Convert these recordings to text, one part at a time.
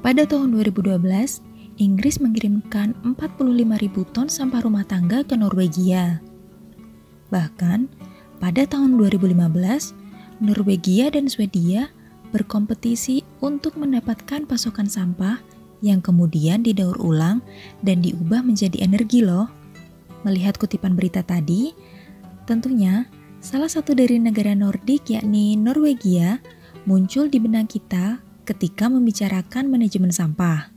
Pada tahun 2012, Inggris mengirimkan 45.000 ton sampah rumah tangga ke Norwegia. Bahkan, pada tahun 2015, Norwegia dan Swedia berkompetisi untuk mendapatkan pasokan sampah yang kemudian didaur ulang dan diubah menjadi energi loh. Melihat kutipan berita tadi, tentunya salah satu dari negara Nordik yakni Norwegia muncul di benak kita ketika membicarakan manajemen sampah.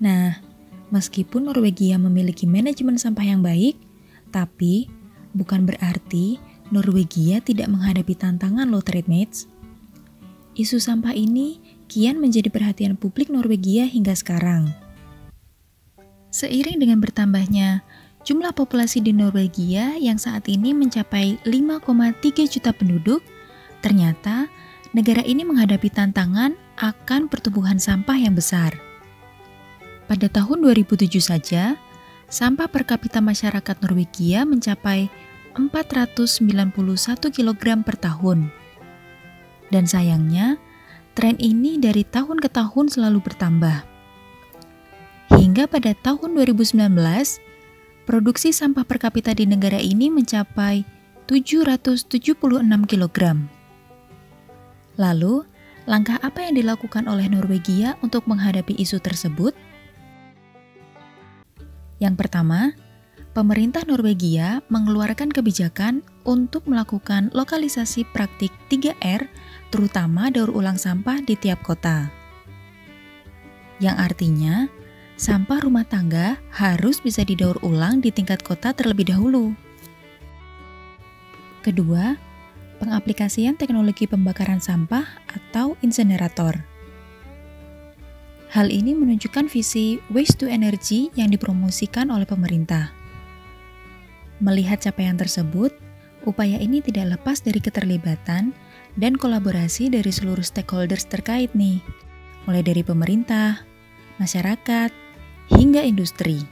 Nah, meskipun Norwegia memiliki manajemen sampah yang baik, tapi bukan berarti Norwegia tidak menghadapi tantangan loh Trademates. Isu sampah ini kian menjadi perhatian publik Norwegia hingga sekarang. Seiring dengan bertambahnya jumlah populasi di Norwegia yang saat ini mencapai 5,3 juta penduduk, ternyata negara ini menghadapi tantangan akan pertumbuhan sampah yang besar. Pada tahun 2007 saja, sampah per kapita masyarakat Norwegia mencapai 491 kg per tahun. Dan sayangnya, tren ini dari tahun ke tahun selalu bertambah. Hingga pada tahun 2019, produksi sampah per kapita di negara ini mencapai 776 kg. Lalu, langkah apa yang dilakukan oleh Norwegia untuk menghadapi isu tersebut? Yang pertama, pemerintah Norwegia mengeluarkan kebijakan untuk melakukan lokalisasi praktik 3R, terutama daur ulang sampah di tiap kota. Yang artinya, sampah rumah tangga harus bisa didaur ulang di tingkat kota terlebih dahulu. Kedua, pengaplikasian teknologi pembakaran sampah atau insenerator. Hal ini menunjukkan visi waste to energy yang dipromosikan oleh pemerintah. Melihat capaian tersebut, upaya ini tidak lepas dari keterlibatan dan kolaborasi dari seluruh stakeholders terkait nih, mulai dari pemerintah, masyarakat, hingga industri.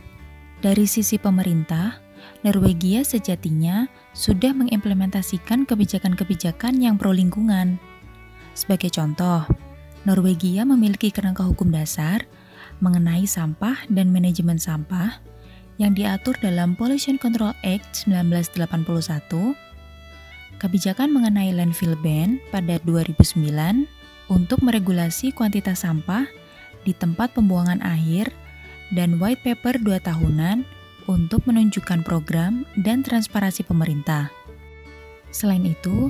Dari sisi pemerintah, Norwegia sejatinya sudah mengimplementasikan kebijakan-kebijakan yang pro lingkungan. Sebagai contoh, Norwegia memiliki kerangka hukum dasar mengenai sampah dan manajemen sampah yang diatur dalam Pollution Control Act 1981, kebijakan mengenai landfill ban pada 2009 untuk meregulasi kuantitas sampah di tempat pembuangan akhir, dan white paper 2 tahunan untuk menunjukkan program dan transparansi pemerintah. Selain itu,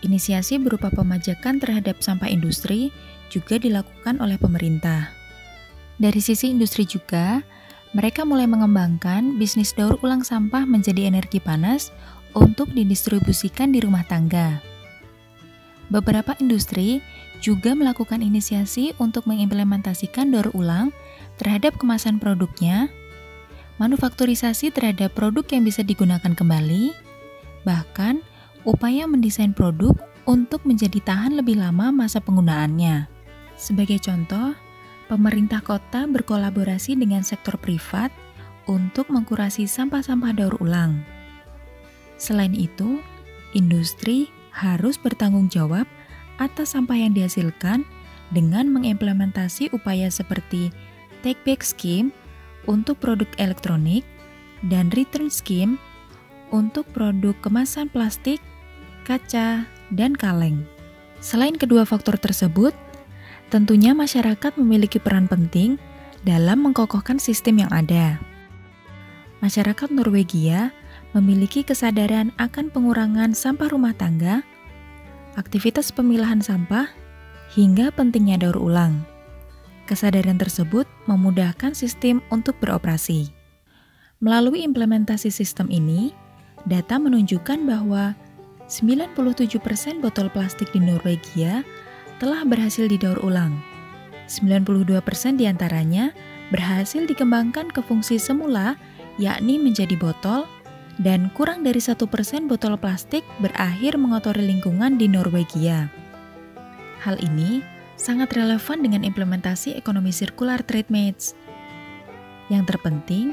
inisiasi berupa pemajakan terhadap sampah industri juga dilakukan oleh pemerintah. Dari sisi industri juga, mereka mulai mengembangkan bisnis daur ulang sampah menjadi energi panas untuk didistribusikan di rumah tangga. Beberapa industri juga melakukan inisiasi untuk mengimplementasikan daur ulang terhadap kemasan produknya, manufakturisasi terhadap produk yang bisa digunakan kembali, bahkan upaya mendesain produk untuk menjadi tahan lebih lama masa penggunaannya. Sebagai contoh, pemerintah kota berkolaborasi dengan sektor privat untuk mengkurasi sampah-sampah daur ulang. Selain itu, industri harus bertanggung jawab atas sampah yang dihasilkan dengan mengimplementasi upaya seperti take back scheme untuk produk elektronik dan return scheme untuk produk kemasan plastik, kaca, dan kaleng. Selain kedua faktor tersebut, tentunya masyarakat memiliki peran penting dalam mengkokohkan sistem yang ada. Masyarakat Norwegia memiliki kesadaran akan pengurangan sampah rumah tangga, aktivitas pemilahan sampah, hingga pentingnya daur ulang. Kesadaran tersebut memudahkan sistem untuk beroperasi. Melalui implementasi sistem ini, data menunjukkan bahwa 97% botol plastik di Norwegia telah berhasil didaur ulang. 92% diantaranya berhasil dikembangkan ke fungsi semula, yakni menjadi botol, dan kurang dari 1% botol plastik berakhir mengotori lingkungan di Norwegia. Hal ini sangat relevan dengan implementasi ekonomi sirkular Trademates. Yang terpenting,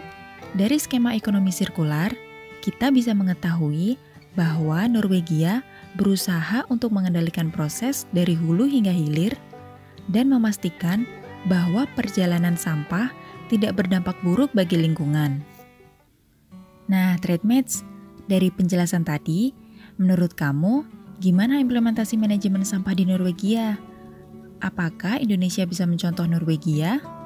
dari skema ekonomi sirkular, kita bisa mengetahui bahwa Norwegia berusaha untuk mengendalikan proses dari hulu hingga hilir dan memastikan bahwa perjalanan sampah tidak berdampak buruk bagi lingkungan. Nah, Trademates, dari penjelasan tadi, menurut kamu gimana implementasi manajemen sampah di Norwegia? Apakah Indonesia bisa mencontoh Norwegia?